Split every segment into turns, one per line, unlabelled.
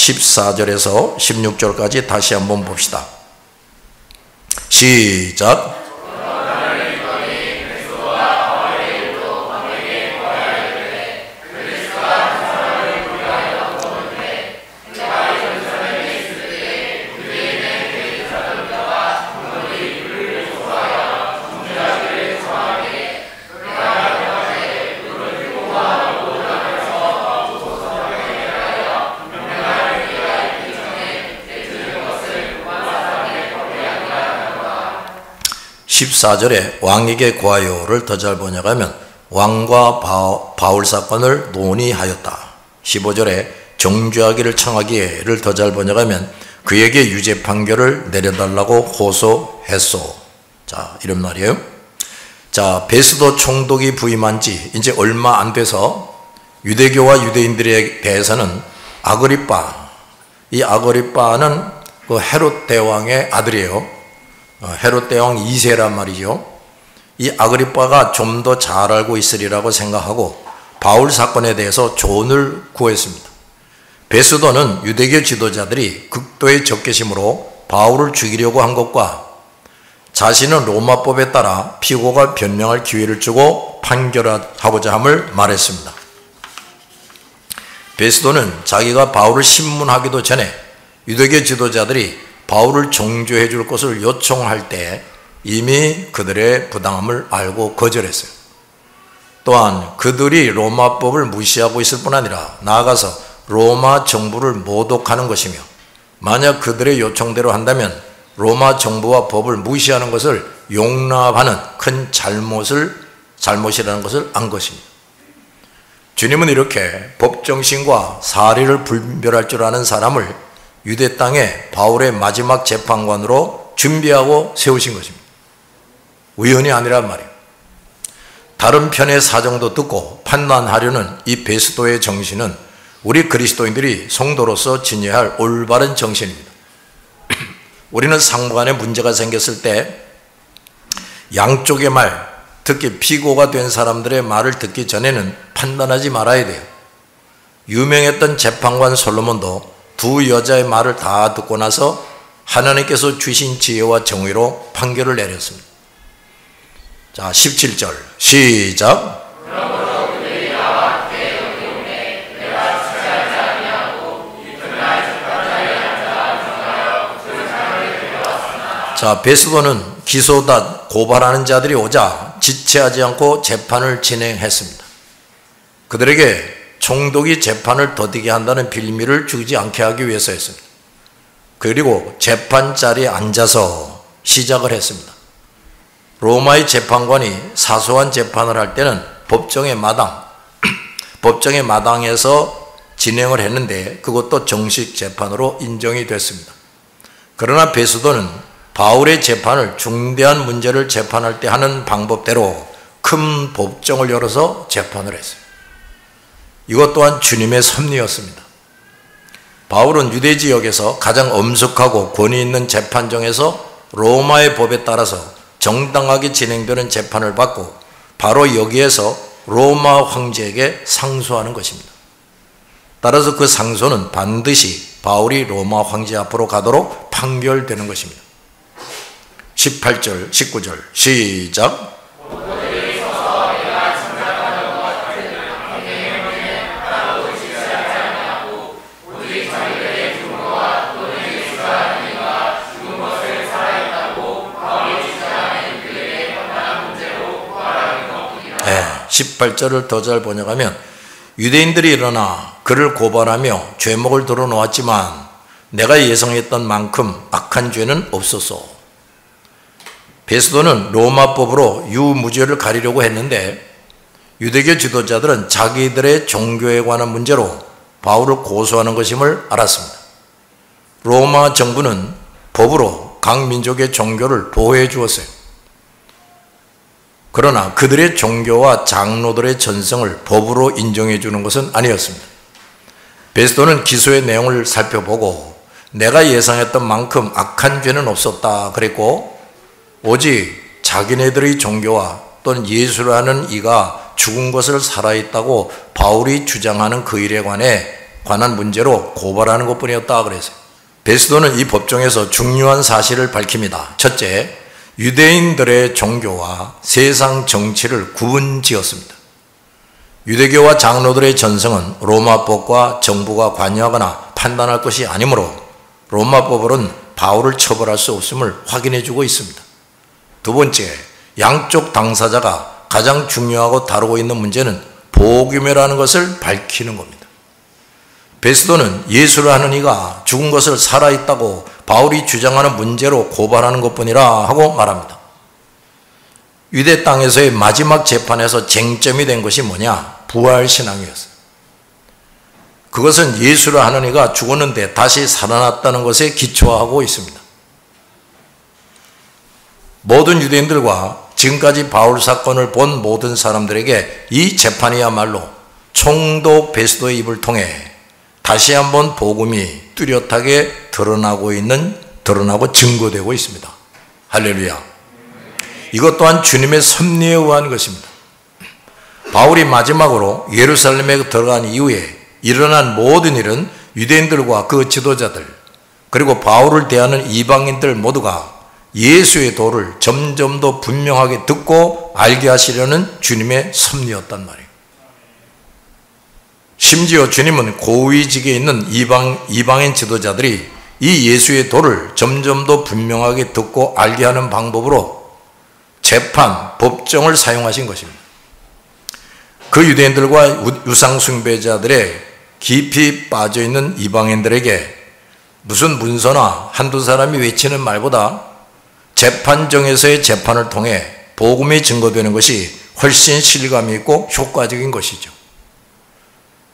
14절에서 16절까지 다시 한번 봅시다. 시작. (14절에) 왕에게 구하여를 더 잘 번역하면 왕과 바울 사건을 논의하였다. (15절에) 정죄하기를 청하기에를 더 잘 번역하면 그에게 유죄 판결을 내려달라고 호소했소. 자, 이런 말이에요. 자, 베스도 총독이 부임한 지 이제 얼마 안 돼서 유대교와 유대인들에 대해서는 아그리빠, 이 아그리빠는 그 헤롯 대왕의 아들이에요. 헤롯 대왕 2세란 말이죠. 이 아그리빠가 좀 더 잘 알고 있으리라고 생각하고 바울 사건에 대해서 조언을 구했습니다. 베스도는 유대교 지도자들이 극도의 적개심으로 바울을 죽이려고 한 것과 자신은 로마법에 따라 피고가 변명할 기회를 주고 판결하고자 함을 말했습니다. 베스도는 자기가 바울을 신문하기도 전에 유대교 지도자들이 바울을 정죄해 줄 것을 요청할 때 이미 그들의 부당함을 알고 거절했어요. 또한 그들이 로마법을 무시하고 있을 뿐 아니라 나아가서 로마 정부를 모독하는 것이며 만약 그들의 요청대로 한다면 로마 정부와 법을 무시하는 것을 용납하는 큰 잘못이라는 것을 안 것입니다. 주님은 이렇게 법정신과 사리를 분별할 줄 아는 사람을 유대 땅에 바울의 마지막 재판관으로 준비하고 세우신 것입니다. 우연이 아니란 말이에요. 다른 편의 사정도 듣고 판단하려는 이 베스도의 정신은 우리 그리스도인들이 성도로서 지녀야 할 올바른 정신입니다. 우리는 상부간에 문제가 생겼을 때 양쪽의 말, 특히 피고가 된 사람들의 말을 듣기 전에는 판단하지 말아야 돼요. 유명했던 재판관 솔로몬도 두 여자의 말을 다 듣고 나서 하나님께서 주신 지혜와 정의로 판결을 내렸습니다. 자, 17절 시작. 자, 베스도는 기소다 고발하는 자들이 오자 지체하지 않고 재판을 진행했습니다. 그들에게 총독이 재판을 더디게 한다는 빌미를 주지 않게 하기 위해서였습니다. 그리고 재판 자리에 앉아서 시작을 했습니다. 로마의 재판관이 사소한 재판을 할 때는 법정의 마당에서 진행을 했는데 그것도 정식 재판으로 인정이 됐습니다. 그러나 베스도는 바울의 재판을 중대한 문제를 재판할 때 하는 방법대로 큰 법정을 열어서 재판을 했어요. 이것 또한 주님의 섭리였습니다. 바울은 유대 지역에서 가장 엄숙하고 권위 있는 재판정에서 로마의 법에 따라서 정당하게 진행되는 재판을 받고 바로 여기에서 로마 황제에게 상소하는 것입니다. 따라서 그 상소는 반드시 바울이 로마 황제 앞으로 가도록 판결되는 것입니다. 18절, 19절 시작. 네, 18절을 더 잘 번역하면 유대인들이 일어나 그를 고발하며 죄목을 들어놓았지만 내가 예상했던 만큼 악한 죄는 없었소. 베스도는 로마법으로 유무죄를 가리려고 했는데 유대교 지도자들은 자기들의 종교에 관한 문제로 바울을 고소하는 것임을 알았습니다. 로마 정부는 법으로 각 민족의 종교를 보호해 주었어요. 그러나 그들의 종교와 장로들의 전성을 법으로 인정해 주는 것은 아니었습니다. 베스도는 기소의 내용을 살펴보고 내가 예상했던 만큼 악한 죄는 없었다 그랬고 오직 자기네들의 종교와 또는 예수라는 이가 죽은 것을 살아있다고 바울이 주장하는 그 일에 관해 관한 문제로 고발하는 것뿐이었다 그랬어요. 베스도는 이 법정에서 중요한 사실을 밝힙니다. 첫째, 유대인들의 종교와 세상 정치를 구분지었습니다. 유대교와 장로들의 전성은 로마법과 정부가 관여하거나 판단할 것이 아니므로 로마법으로는 바울을 처벌할 수 없음을 확인해주고 있습니다. 두 번째, 양쪽 당사자가 가장 중요하고 다루고 있는 문제는 복음이라는 것을 밝히는 겁니다. 베스도는 예수를 하는 이가 죽은 것을 살아있다고 바울이 주장하는 문제로 고발하는 것뿐이라 하고 말합니다. 유대 땅에서의 마지막 재판에서 쟁점이 된 것이 뭐냐? 부활신앙이었어요. 그것은 예수를 하는 이가 죽었는데 다시 살아났다는 것에 기초하고 있습니다. 모든 유대인들과 지금까지 바울 사건을 본 모든 사람들에게 이 재판이야말로 총독 베스도의 입을 통해 다시 한번 복음이 뚜렷하게 드러나고 증거되고 있습니다. 할렐루야. 이것 또한 주님의 섭리에 의한 것입니다. 바울이 마지막으로 예루살렘에 들어간 이후에 일어난 모든 일은 유대인들과 그 지도자들 그리고 바울을 대하는 이방인들 모두가 예수의 도를 점점 더 분명하게 듣고 알게 하시려는 주님의 섭리였단 말이에요. 심지어 주님은 고위직에 있는 이방인 지도자들이 이 예수의 도를 점점 더 분명하게 듣고 알게 하는 방법으로 재판, 법정을 사용하신 것입니다. 그 유대인들과 우상 숭배자들의 깊이 빠져있는 이방인들에게 무슨 문서나 한두 사람이 외치는 말보다 재판정에서의 재판을 통해 복음이 증거되는 것이 훨씬 실감이 있고 효과적인 것이죠.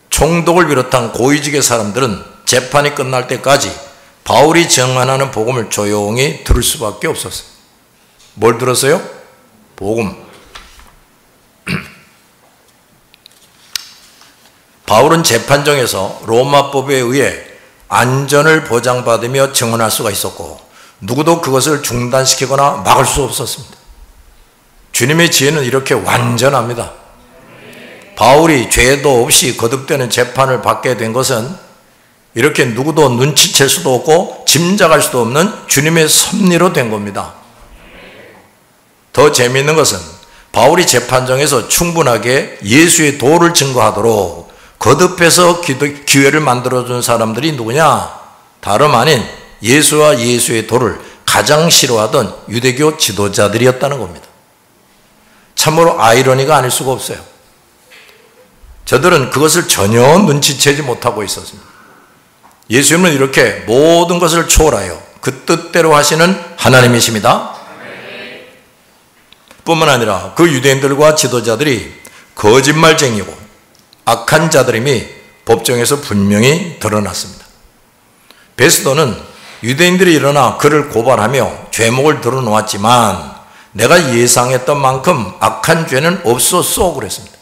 총독을 비롯한 고위직의 사람들은 재판이 끝날 때까지 바울이 증언하는 복음을 조용히 들을 수밖에 없었어요. 뭘 들었어요? 복음. 바울은 재판정에서 로마법에 의해 안전을 보장받으며 증언할 수가 있었고 누구도 그것을 중단시키거나 막을 수 없었습니다. 주님의 지혜는 이렇게 완전합니다. 바울이 죄도 없이 거듭되는 재판을 받게 된 것은 이렇게 누구도 눈치챌 수도 없고 짐작할 수도 없는 주님의 섭리로 된 겁니다. 더 재미있는 것은 바울이 재판정에서 충분하게 예수의 도를 증거하도록 거듭해서 기회를 만들어준 사람들이 누구냐? 다름 아닌 예수와 예수의 도를 가장 싫어하던 유대교 지도자들이었다는 겁니다. 참으로 아이러니가 아닐 수가 없어요. 저들은 그것을 전혀 눈치채지 못하고 있었습니다. 예수님은 이렇게 모든 것을 초월하여 그 뜻대로 하시는 하나님이십니다. 뿐만 아니라 그 유대인들과 지도자들이 거짓말쟁이고 악한 자들임이 법정에서 분명히 드러났습니다. 베스도는 유대인들이 일어나 그를 고발하며 죄목을 들어놓았지만 내가 예상했던 만큼 악한 죄는 없었어 그랬습니다.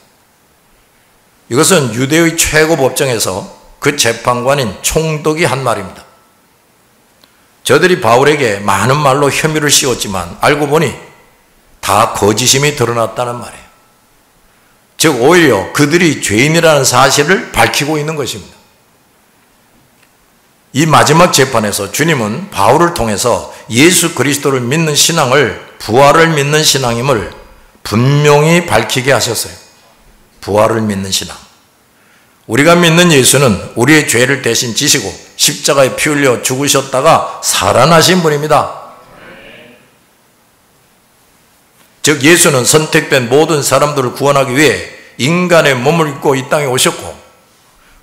이것은 유대의 최고 법정에서 그 재판관인 총독이 한 말입니다. 저들이 바울에게 많은 말로 혐의를 씌웠지만 알고 보니 다 거짓임이 드러났다는 말이에요. 즉 오히려 그들이 죄인이라는 사실을 밝히고 있는 것입니다. 이 마지막 재판에서 주님은 바울을 통해서 예수 그리스도를 믿는 신앙을 부활을 믿는 신앙임을 분명히 밝히게 하셨어요. 부활을 믿는 신앙. 우리가 믿는 예수는 우리의 죄를 대신 지시고 십자가에 피 흘려 죽으셨다가 살아나신 분입니다. 즉 예수는 선택된 모든 사람들을 구원하기 위해 인간의 몸을 입고 이 땅에 오셨고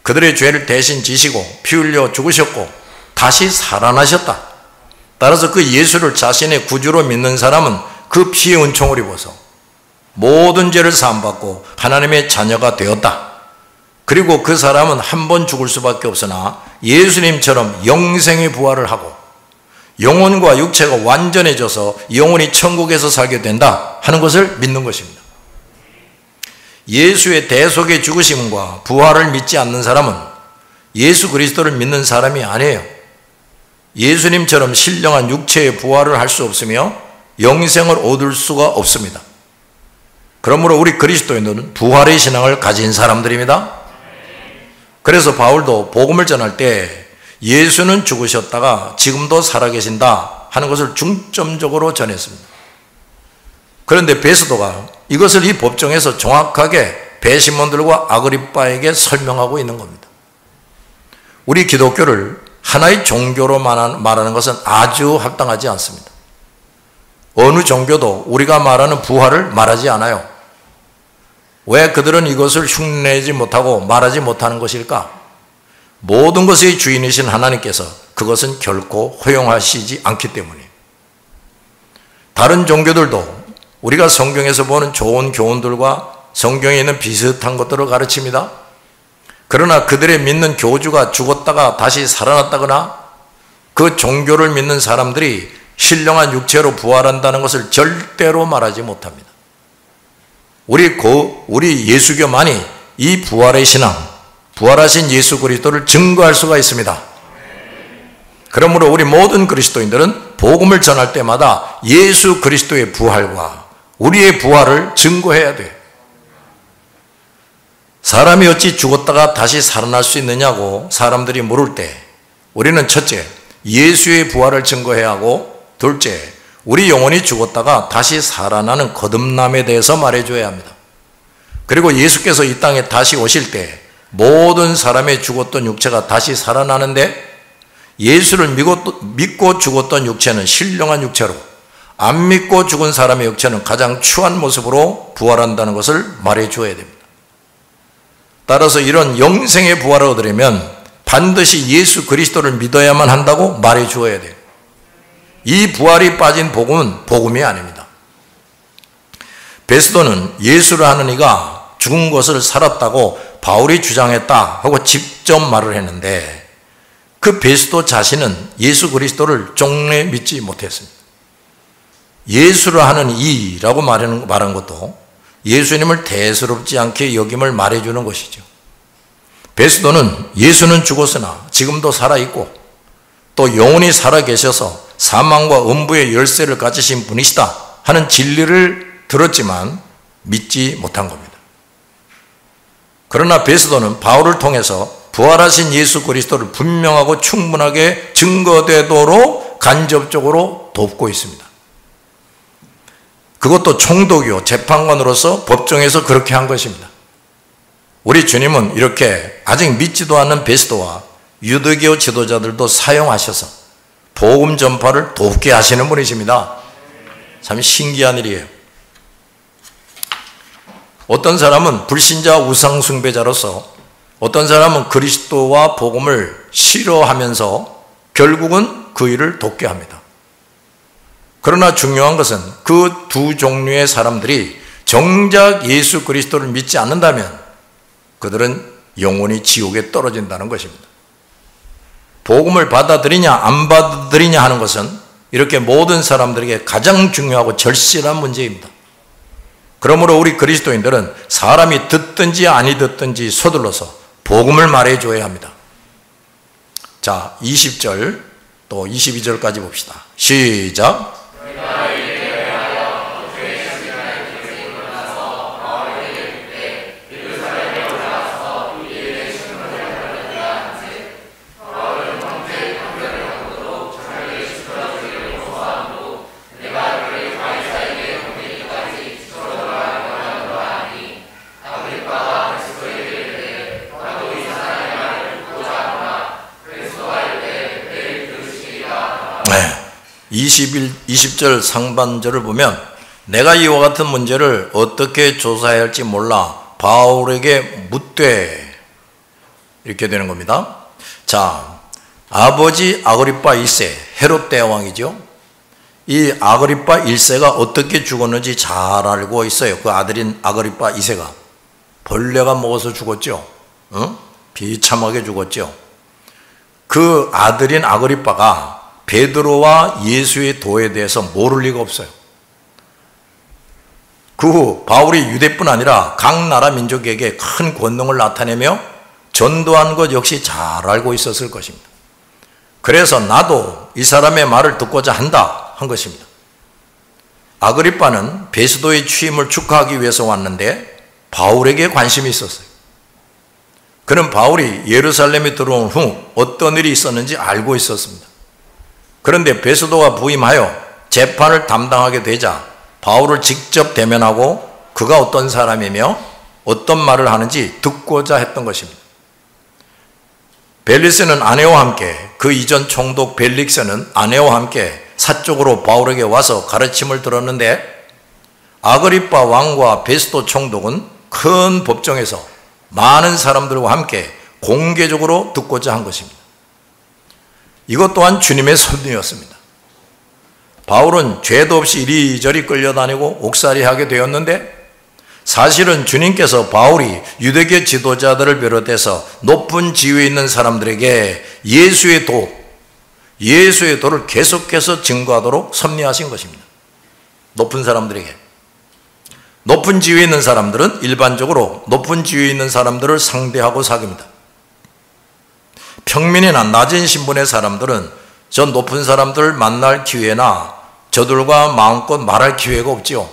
그들의 죄를 대신 지시고 피 흘려 죽으셨고 다시 살아나셨다. 따라서 그 예수를 자신의 구주로 믿는 사람은 그 피의 은총을 입어서 모든 죄를 사함받고 하나님의 자녀가 되었다. 그리고 그 사람은 한 번 죽을 수밖에 없으나 예수님처럼 영생의 부활을 하고 영혼과 육체가 완전해져서 영혼이 천국에서 살게 된다 하는 것을 믿는 것입니다. 예수의 대속의 죽으심과 부활을 믿지 않는 사람은 예수 그리스도를 믿는 사람이 아니에요. 예수님처럼 신령한 육체의 부활을 할 수 없으며 영생을 얻을 수가 없습니다. 그러므로 우리 그리스도인들은 부활의 신앙을 가진 사람들입니다. 그래서 바울도 복음을 전할 때 예수는 죽으셨다가 지금도 살아계신다 하는 것을 중점적으로 전했습니다. 그런데 베스도가 이것을 이 법정에서 정확하게 배심원들과 아그리빠에게 설명하고 있는 겁니다. 우리 기독교를 하나의 종교로 말하는 것은 아주 합당하지 않습니다. 어느 종교도 우리가 말하는 부활을 말하지 않아요. 왜 그들은 이것을 흉내내지 못하고 말하지 못하는 것일까? 모든 것의 주인이신 하나님께서 그것은 결코 허용하시지 않기 때문이에요. 다른 종교들도 우리가 성경에서 보는 좋은 교훈들과 성경에 있는 비슷한 것들을 가르칩니다. 그러나 그들의 믿는 교주가 죽었다가 다시 살아났다거나 그 종교를 믿는 사람들이 신령한 육체로 부활한다는 것을 절대로 말하지 못합니다. 우리 예수교만이 이 부활의 신앙, 부활하신 예수 그리스도를 증거할 수가 있습니다. 그러므로 우리 모든 그리스도인들은 복음을 전할 때마다 예수 그리스도의 부활과 우리의 부활을 증거해야 돼요. 사람이 어찌 죽었다가 다시 살아날 수 있느냐고 사람들이 물을 때 우리는 첫째, 예수의 부활을 증거해야 하고 둘째, 우리 영혼이 죽었다가 다시 살아나는 거듭남에 대해서 말해줘야 합니다. 그리고 예수께서 이 땅에 다시 오실 때 모든 사람의 죽었던 육체가 다시 살아나는데 예수를 믿고 죽었던 육체는 신령한 육체로, 안 믿고 죽은 사람의 육체는 가장 추한 모습으로 부활한다는 것을 말해줘야 됩니다. 따라서 이런 영생의 부활을 얻으려면 반드시 예수 그리스도를 믿어야만 한다고 말해주어야 돼요. 이 부활이 빠진 복음은 복음이 아닙니다. 베스도는 예수를 하는 이가 죽은 것을 살았다고 바울이 주장했다 하고 직접 말을 했는데 그 베스도 자신은 예수 그리스도를 종래 믿지 못했습니다. 예수를 하는 이라고 말한 것도 예수님을 대수롭지 않게 여김을 말해주는 것이죠. 베스도는 예수는 죽었으나 지금도 살아있고 또 영원히 살아계셔서 사망과 음부의 열쇠를 가지신 분이시다 하는 진리를 들었지만 믿지 못한 겁니다. 그러나 베스도는 바울을 통해서 부활하신 예수 그리스도를 분명하고 충분하게 증거되도록 간접적으로 돕고 있습니다. 그것도 총독이요 재판관으로서 법정에서 그렇게 한 것입니다. 우리 주님은 이렇게 아직 믿지도 않는 베스도와 유대교 지도자들도 사용하셔서 복음 전파를 돕게 하시는 분이십니다. 참 신기한 일이에요. 어떤 사람은 불신자 우상 숭배자로서 어떤 사람은 그리스도와 복음을 싫어하면서 결국은 그 일을 돕게 합니다. 그러나 중요한 것은 그 두 종류의 사람들이 정작 예수 그리스도를 믿지 않는다면 그들은 영원히 지옥에 떨어진다는 것입니다. 복음을 받아들이냐 안 받아들이냐 하는 것은 이렇게 모든 사람들에게 가장 중요하고 절실한 문제입니다. 그러므로 우리 그리스도인들은 사람이 듣든지 아니 듣든지 서둘러서 복음을 말해줘야 합니다. 자, 20절 또 22절까지 봅시다. 시작. 네. 20절 상반절을 보면 내가 이와 같은 문제를 어떻게 조사해야 할지 몰라 바울에게 묻되 이렇게 되는 겁니다. 자, 아버지 아그리빠 1세 헤롯 대왕이죠. 이 아그리빠 1세가 어떻게 죽었는지 잘 알고 있어요. 그 아들인 아그리빠 2세가 벌레가 먹어서 죽었죠. 비참하게 죽었죠. 그 아들인 아그리빠가 베드로와 예수의 도에 대해서 모를 리가 없어요. 그 후 바울이 유대뿐 아니라 각 나라 민족에게 큰 권능을 나타내며 전도한 것 역시 잘 알고 있었을 것입니다. 그래서 나도 이 사람의 말을 듣고자 한다 한 것입니다. 아그리빠는 베스도의 취임을 축하하기 위해서 왔는데 바울에게 관심이 있었어요. 그는 바울이 예루살렘에 들어온 후 어떤 일이 있었는지 알고 있었습니다. 그런데 베스도가 부임하여 재판을 담당하게 되자 바울을 직접 대면하고 그가 어떤 사람이며 어떤 말을 하는지 듣고자 했던 것입니다. 벨리스는 아내와 함께, 그 이전 총독 벨릭스는 아내와 함께 사적으로 바울에게 와서 가르침을 들었는데 아그리빠 왕과 베스도 총독은 큰 법정에서 많은 사람들과 함께 공개적으로 듣고자 한 것입니다. 이것 또한 주님의 섭리였습니다. 바울은 죄도 없이 이리저리 끌려다니고 옥살이하게 되었는데 사실은 주님께서 바울이 유대교 지도자들을 비롯해서 높은 지위에 있는 사람들에게 예수의 도를 계속해서 증거하도록 섭리하신 것입니다. 높은 사람들에게. 높은 지위에 있는 사람들은 일반적으로 높은 지위에 있는 사람들을 상대하고 사귑니다. 평민이나 낮은 신분의 사람들은 저 높은 사람들을 만날 기회나 저들과 마음껏 말할 기회가 없지요.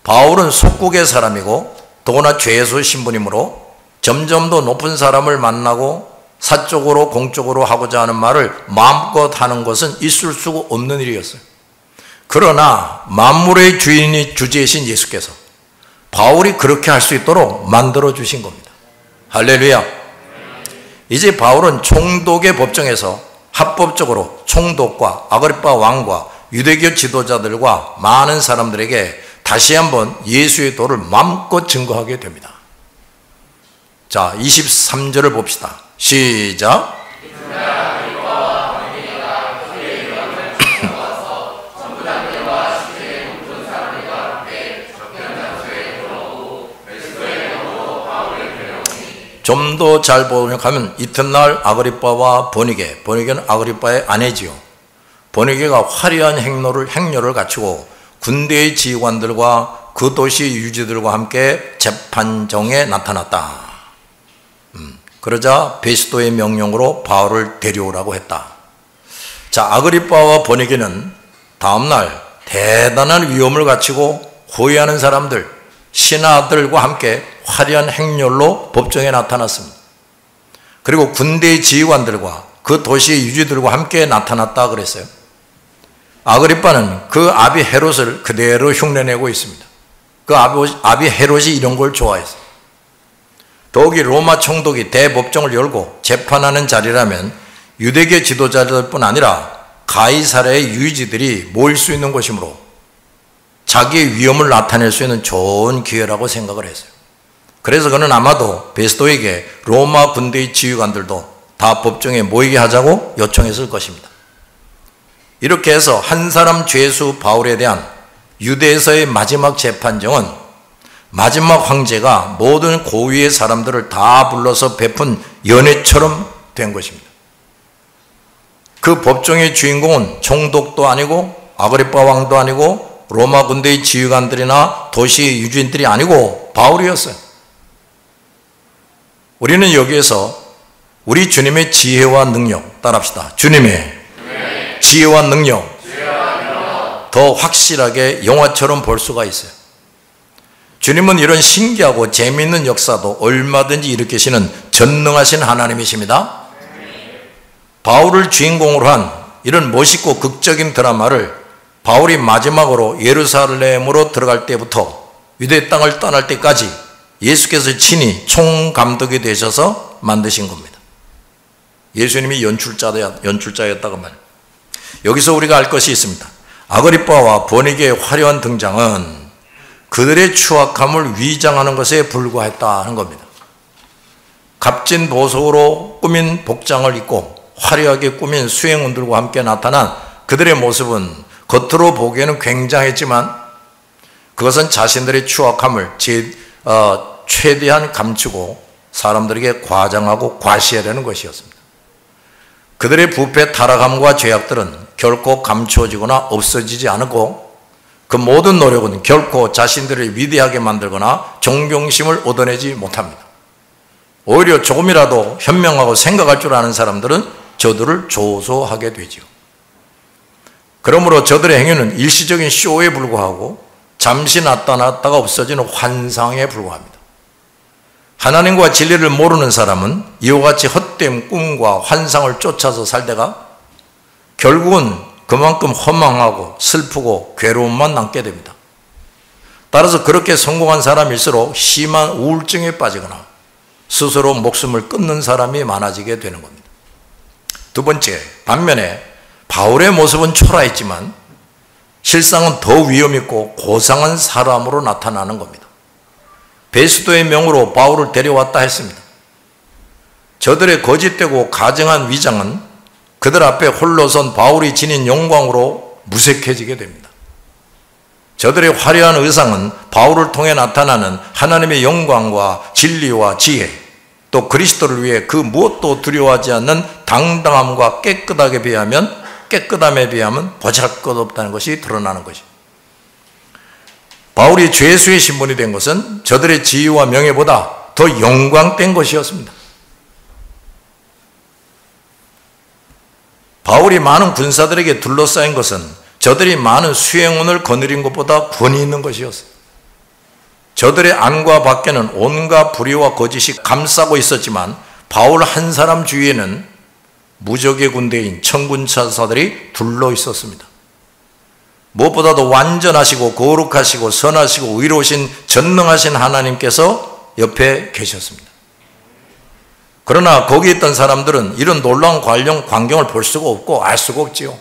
바울은 속국의 사람이고 더구나 죄수 신분이므로 점점 더 높은 사람을 만나고 사적으로 공적으로 하고자 하는 말을 마음껏 하는 것은 있을 수가 없는 일이었어요. 그러나 만물의 주제이신 예수께서 바울이 그렇게 할 수 있도록 만들어 주신 겁니다. 할렐루야. 이제 바울은 총독의 법정에서 합법적으로 총독과 아그리빠 왕과 유대교 지도자들과 많은 사람들에게 다시 한번 예수의 도를 마음껏 증거하게 됩니다. 자, 23절을 봅시다. 시작. 좀 더 잘 번역하면 이튿날 아그리빠와 버니게는 아그리빠의 아내지요. 버니게가 화려한 행로를 갖추고 군대의 지휘관들과 그 도시 유지들과 함께 재판정에 나타났다. 그러자 베스도의 명령으로 바울을 데려오라고 했다. 자, 아그리빠와 버니게는 다음날 대단한 위험을 갖추고 호위하는 사람들, 신하들과 함께 화려한 행렬로 법정에 나타났습니다. 그리고 군대의 지휘관들과 그 도시의 유지들과 함께 나타났다 그랬어요. 아그리빠는 그 아비 헤롯을 그대로 흉내내고 있습니다. 그 아비 헤롯이 이런 걸 좋아했어요. 더욱이 로마 총독이 대법정을 열고 재판하는 자리라면 유대교 지도자들뿐 아니라 가이사랴의 유지들이 모일 수 있는 곳이므로 자기의 위험을 나타낼 수 있는 좋은 기회라고 생각을 했어요. 그래서 그는 아마도 베스도에게 로마 군대의 지휘관들도 다 법정에 모이게 하자고 요청했을 것입니다. 이렇게 해서 한 사람 죄수 바울에 대한 유대에서의 마지막 재판정은 마지막 황제가 모든 고위의 사람들을 다 불러서 베푼 연회처럼 된 것입니다. 그 법정의 주인공은 총독도 아니고 아그리빠 왕도 아니고 로마 군대의 지휘관들이나 도시 유지인들이 아니고 바울이었어요. 우리는 여기에서 우리 주님의 지혜와 능력 따라합시다. 주님의 지혜와 능력 더 확실하게 영화처럼 볼 수가 있어요. 주님은 이런 신기하고 재미있는 역사도 얼마든지 일으키시는 전능하신 하나님이십니다. 바울을 주인공으로 한 이런 멋있고 극적인 드라마를 바울이 마지막으로 예루살렘으로 들어갈 때부터 유대 땅을 떠날 때까지 예수께서 친히 총감독이 되셔서 만드신 겁니다. 예수님이 연출자였다고 말합니다. 여기서 우리가 알 것이 있습니다. 아그리빠와 버니게의 화려한 등장은 그들의 추악함을 위장하는 것에 불과했다는 겁니다. 값진 보석으로 꾸민 복장을 입고 화려하게 꾸민 수행원들과 함께 나타난 그들의 모습은 겉으로 보기에는 굉장했지만 그것은 자신들의 추악함을 최대한 감추고 사람들에게 과장하고 과시하려는 것이었습니다. 그들의 부패 타락함과 죄악들은 결코 감추어지거나 없어지지 않고 그 모든 노력은 결코 자신들을 위대하게 만들거나 존경심을 얻어내지 못합니다. 오히려 조금이라도 현명하고 생각할 줄 아는 사람들은 저들을 조소하게 되죠. 그러므로 저들의 행위는 일시적인 쇼에 불과하고 잠시 나타났다가 없어지는 환상에 불과합니다. 하나님과 진리를 모르는 사람은 이와 같이 헛된 꿈과 환상을 쫓아서 살다가 결국은 그만큼 허망하고 슬프고 괴로움만 남게 됩니다. 따라서 그렇게 성공한 사람일수록 심한 우울증에 빠지거나 스스로 목숨을 끊는 사람이 많아지게 되는 겁니다. 두 번째, 반면에 바울의 모습은 초라했지만 실상은 더 위험있고 고상한 사람으로 나타나는 겁니다. 베스도의 명으로 바울을 데려왔다 했습니다. 저들의 거짓되고 가정한 위장은 그들 앞에 홀로선 바울이 지닌 영광으로 무색해지게 됩니다. 저들의 화려한 의상은 바울을 통해 나타나는 하나님의 영광과 진리와 지혜, 또 그리스도를 위해 그 무엇도 두려워하지 않는 당당함과 깨끗함에 비하면 보잘것없다는 것이 드러나는 것입니다. 바울이 죄수의 신분이 된 것은 저들의 지위와 명예보다 더 영광된 것이었습니다. 바울이 많은 군사들에게 둘러싸인 것은 저들이 많은 수행원을 거느린 것보다 권위 있는 것이었어요. 저들의 안과 밖에는 온갖 불의와 거짓이 감싸고 있었지만 바울 한 사람 주위에는 무적의 군대인 천군 천사들이 둘러 있었습니다. 무엇보다도 완전하시고 거룩하시고 선하시고 의로우신 전능하신 하나님께서 옆에 계셨습니다. 그러나 거기 있던 사람들은 이런 놀라운 광경을 볼 수가 없고 알 수가 없지요.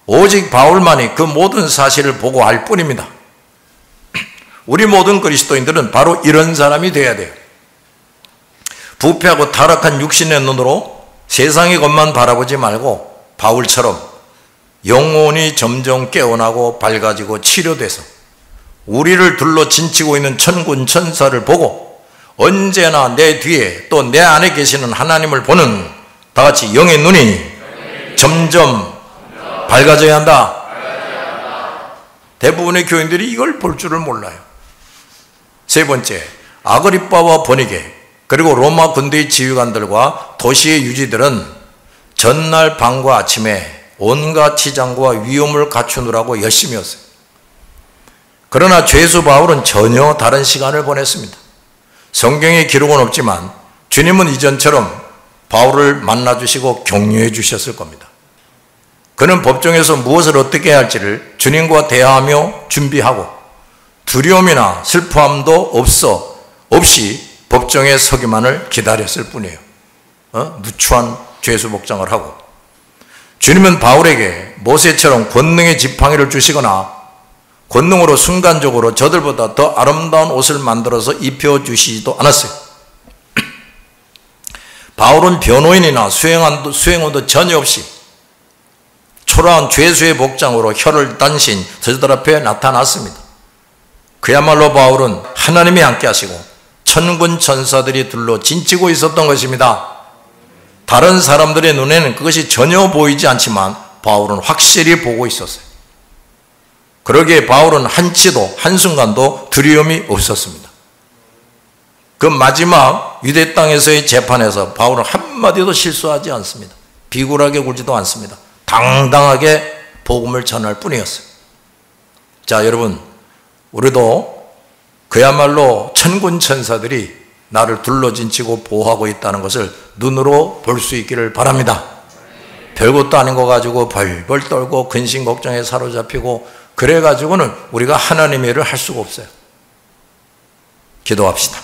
오직 바울만이 그 모든 사실을 보고 알 뿐입니다. 우리 모든 그리스도인들은 바로 이런 사람이 되어야 돼요. 부패하고 타락한 육신의 눈으로 세상의 것만 바라보지 말고 바울처럼 영혼이 점점 깨어나고 밝아지고 치료돼서 우리를 둘러 진치고 있는 천군 천사를 보고 언제나 내 뒤에 또 내 안에 계시는 하나님을 보는 다같이 영의 눈이 점점 밝아져야 한다. 대부분의 교인들이 이걸 볼 줄을 몰라요. 세 번째, 아그리빠와 버니게 그리고 로마 군대의 지휘관들과 도시의 유지들은 전날 밤과 아침에 온갖 치장과 위험을 갖추느라고 열심히 했어요. 그러나 죄수 바울은 전혀 다른 시간을 보냈습니다. 성경에 기록은 없지만 주님은 이전처럼 바울을 만나주시고 격려해 주셨을 겁니다. 그는 법정에서 무엇을 어떻게 해야 할지를 주님과 대화하며 준비하고 두려움이나 슬퍼함도 없이 법정에 서기만을 기다렸을 뿐이에요. 누추한 죄수 복장을 하고 주님은 바울에게 모세처럼 권능의 지팡이를 주시거나 권능으로 순간적으로 저들보다 더 아름다운 옷을 만들어서 입혀주시지도 않았어요. 바울은 변호인이나 수행원도 전혀 없이 초라한 죄수의 복장으로 혀를 단신 저들 앞에 나타났습니다. 그야말로 바울은 하나님이 함께 하시고 천군 천사들이 둘러 진치고 있었던 것입니다. 다른 사람들의 눈에는 그것이 전혀 보이지 않지만 바울은 확실히 보고 있었어요. 그러기에 바울은 한순간도 두려움이 없었습니다. 그 마지막 유대 땅에서의 재판에서 바울은 한마디도 실수하지 않습니다. 비굴하게 굴지도 않습니다. 당당하게 복음을 전할 뿐이었어요. 자, 여러분, 우리도 그야말로 천군 천사들이 나를 둘러진치고 보호하고 있다는 것을 눈으로 볼 수 있기를 바랍니다. 별것도 아닌 거 가지고 벌벌 떨고 근심 걱정에 사로잡히고 그래가지고는 우리가 하나님의 일을 할 수가 없어요. 기도합시다.